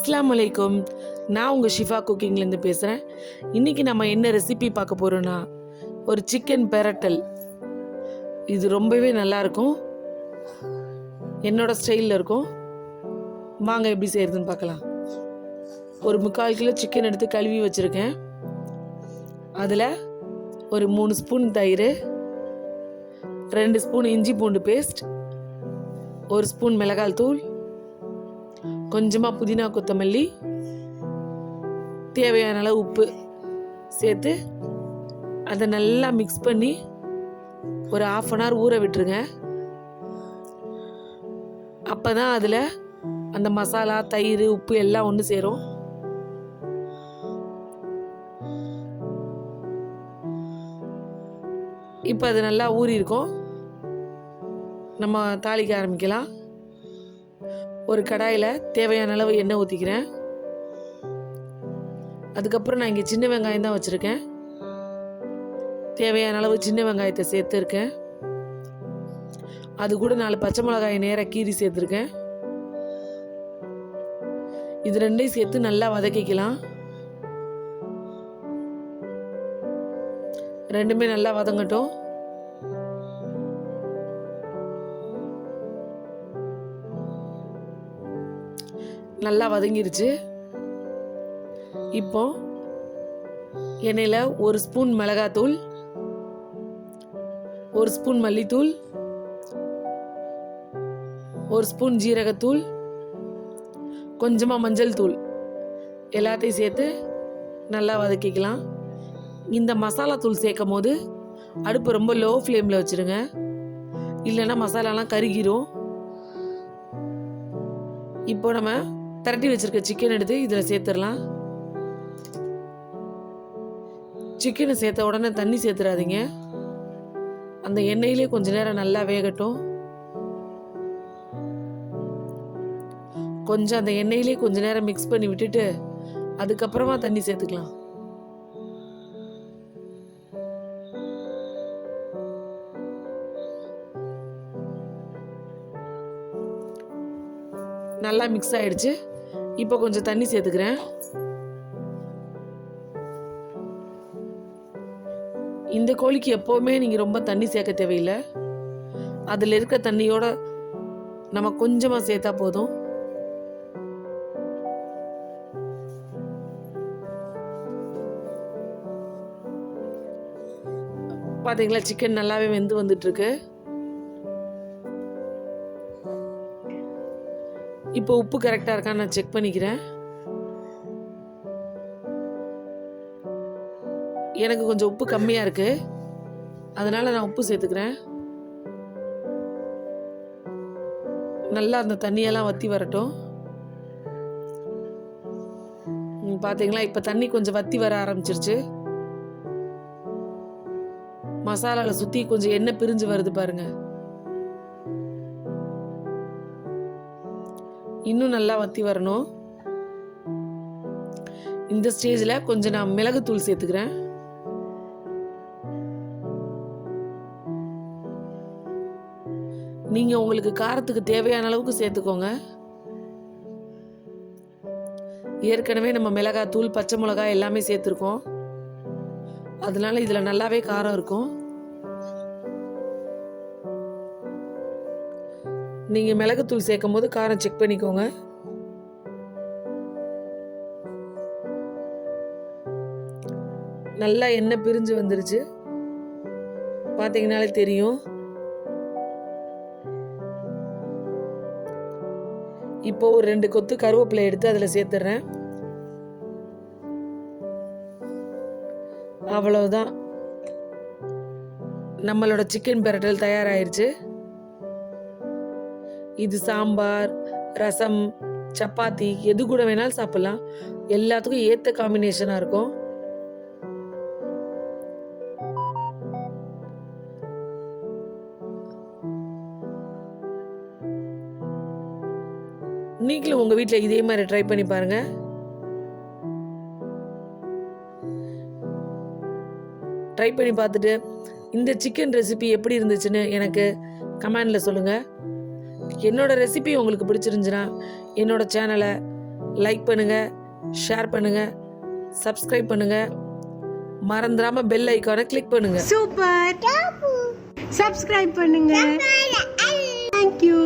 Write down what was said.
அஸ்ஸலாமு அலைக்கும். நான் உங்கள் ஷிஃபா குக்கிங்லேருந்து பேசுகிறேன். இன்றைக்கி நம்ம என்ன ரெசிபி பார்க்க போகிறோன்னா, ஒரு சிக்கன் பெரட்டல். இது ரொம்பவே நல்லாயிருக்கும், என்னோடய ஸ்டைலில் இருக்கும். வாங்க எப்படி செய்கிறதுன்னு பார்க்கலாம். ஒரு 3/4 கிலோ சிக்கன் எடுத்து கழுவி வச்சுருக்கேன். அதில் ஒரு 3 ஸ்பூன் தயிர், 2 ஸ்பூன் இஞ்சி பூண்டு பேஸ்ட், 1 ஸ்பூன் மிளகாய் தூள், கொஞ்சமாக புதினா கொத்தமல்லி, தேவையான அளவு உப்பு சேர்த்து அதை நல்லா மிக்ஸ் பண்ணி ஒரு 1/2 அன் ஹவர் ஊற விட்டுருங்க. அப்போ தான் அதில் அந்த மசாலா, தயிர், உப்பு எல்லாம் ஒன்று சேரும். இப்போ அது நல்லா ஊறி இருக்கும். நம்ம தாளிக்க ஆரம்பிக்கலாம். ஒரு கடாயில் தேவையான அளவு எண்ணெய் ஊற்றிக்கிறேன். அதுக்கப்புறம் நான் இங்கே சின்ன வெங்காயம் தான் வச்சுருக்கேன். தேவையான அளவு சின்ன வெங்காயத்தை சேர்த்துருக்கேன். அது கூட 4 பச்சை மிளகாயை நேராக கீறி சேர்த்துருக்கேன். இது ரெண்டையும் சேர்த்து நல்லா வதக்கிக்கலாம். ரெண்டுமே நல்லா வதங்கட்டும். நல்லா வதங்கிருச்சு. இப்போ எண்ணெயில் 1 ஸ்பூன் மிளகாத்தூள், 1 ஸ்பூன் மல்லித்தூள், 1 ஸ்பூன் ஜீரகத்தூள், கொஞ்சமாக மஞ்சள் தூள் எல்லாத்தையும் சேர்த்து நல்லா வதக்கிக்கலாம். இந்த மசாலா தூள் சேர்க்கும் போது அடுப்பு ரொம்ப லோ ஃப்ளேமில் வச்சுருங்க, இல்லைன்னா மசாலாலாம் கருகிரும். இப்போ நம்ம திரட்டி வச்சிருக்க சிக்கன் எடுத்து இதில் சேர்த்துடலாம். சிக்கனை சேர்த்த உடனே தண்ணி சேர்த்துறாதீங்க. அந்த எண்ணெயிலே கொஞ்ச நேரம் நல்லா வேகட்டும். கொஞ்சம் அந்த எண்ணெயிலே கொஞ்ச நேரம் மிக்ஸ் பண்ணி விட்டுட்டு அதுக்கப்புறமா தண்ணி சேர்த்துக்கலாம். நல்லா மிக்ஸ் ஆயிடுச்சு. இப்போ கொஞ்சம் தண்ணி சேர்த்துக்கிறேன். இந்த கோழிக்கு எப்போவுமே நீங்கள் ரொம்ப தண்ணி சேர்க்க தேவையில்லை. அதில் இருக்க தண்ணியோட நம்ம கொஞ்சமாக சேர்த்தா போதும். பார்த்தீங்களா, சிக்கன் நல்லாவே வெந்து வந்துட்டுருக்கு. இப்போ உப்பு கரெக்டாக இருக்கான்னு நான் செக் பண்ணிக்கிறேன். எனக்கு கொஞ்சம் உப்பு கம்மியாக இருக்குது, அதனால் நான் உப்பு சேர்த்துக்கிறேன். நல்லா அந்த தண்ணியெல்லாம் வற்றி வரட்டும். பார்த்தீங்களா, இப்போ தண்ணி கொஞ்சம் வற்றி வர ஆரம்பிச்சிருச்சு. மசாலாவில் சுற்றி கொஞ்சம் எண்ணெய் பிரிஞ்சு வருது பாருங்க. இன்னும் நல்லா வற்றி வரணும். இந்த ஸ்டேஜில் கொஞ்சம் நான் மிளகுத்தூள் சேர்த்துக்கிறேன். நீங்கள் உங்களுக்கு காரத்துக்கு தேவையான அளவுக்கு சேர்த்துக்கோங்க. ஏற்கனவே நம்ம மிளகாத்தூள், பச்சை மிளகாய் எல்லாமே சேர்த்துருக்கோம், அதனால இதில் நல்லாவே காரம் இருக்கும். நீங்கள் மிளகுத்தூள் சேர்க்கும் போது காரம் செக் பண்ணிக்கோங்க. நல்லா எண்ணெய் பிரிஞ்சு வந்துருச்சு, பார்த்தீங்கனாலே தெரியும். இப்போ ஒரு 2 கொத்து கருவேப்பிலை எடுத்து அதில் சேர்த்துறேன். அவ்வளவுதான், நம்மளோட சிக்கன் பெரட்டல் தயாராகிருச்சு. இது சாம்பார், ரசம், சப்பாத்தி எது கூட வேணாலும் சாப்பிடலாம். எல்லாத்துக்கும் ஏற்ற காம்பினேஷனாக இருக்கும். நீங்களும் உங்கள் வீட்டில் இதே மாதிரி ட்ரை பண்ணி பாருங்கள். ட்ரை பண்ணி பார்த்துட்டு இந்த சிக்கன் ரெசிபி எப்படி இருந்துச்சுன்னு எனக்கு கமெண்டில் சொல்லுங்கள். என்னோடய ரெசிபி உங்களுக்கு பிடிச்சிருந்துச்சுன்னா என்னோடய சேனலை லைக் பண்ணுங்கள், ஷேர் பண்ணுங்கள், சப்ஸ்கிரைப் பண்ணுங்கள், மறந்துடாமல் பெல் ஐக்கானை கிளிக் பண்ணுங்கள். சூப்பர். சப்ஸ்கிரைப் பண்ணுங்க. தேங்க்யூ.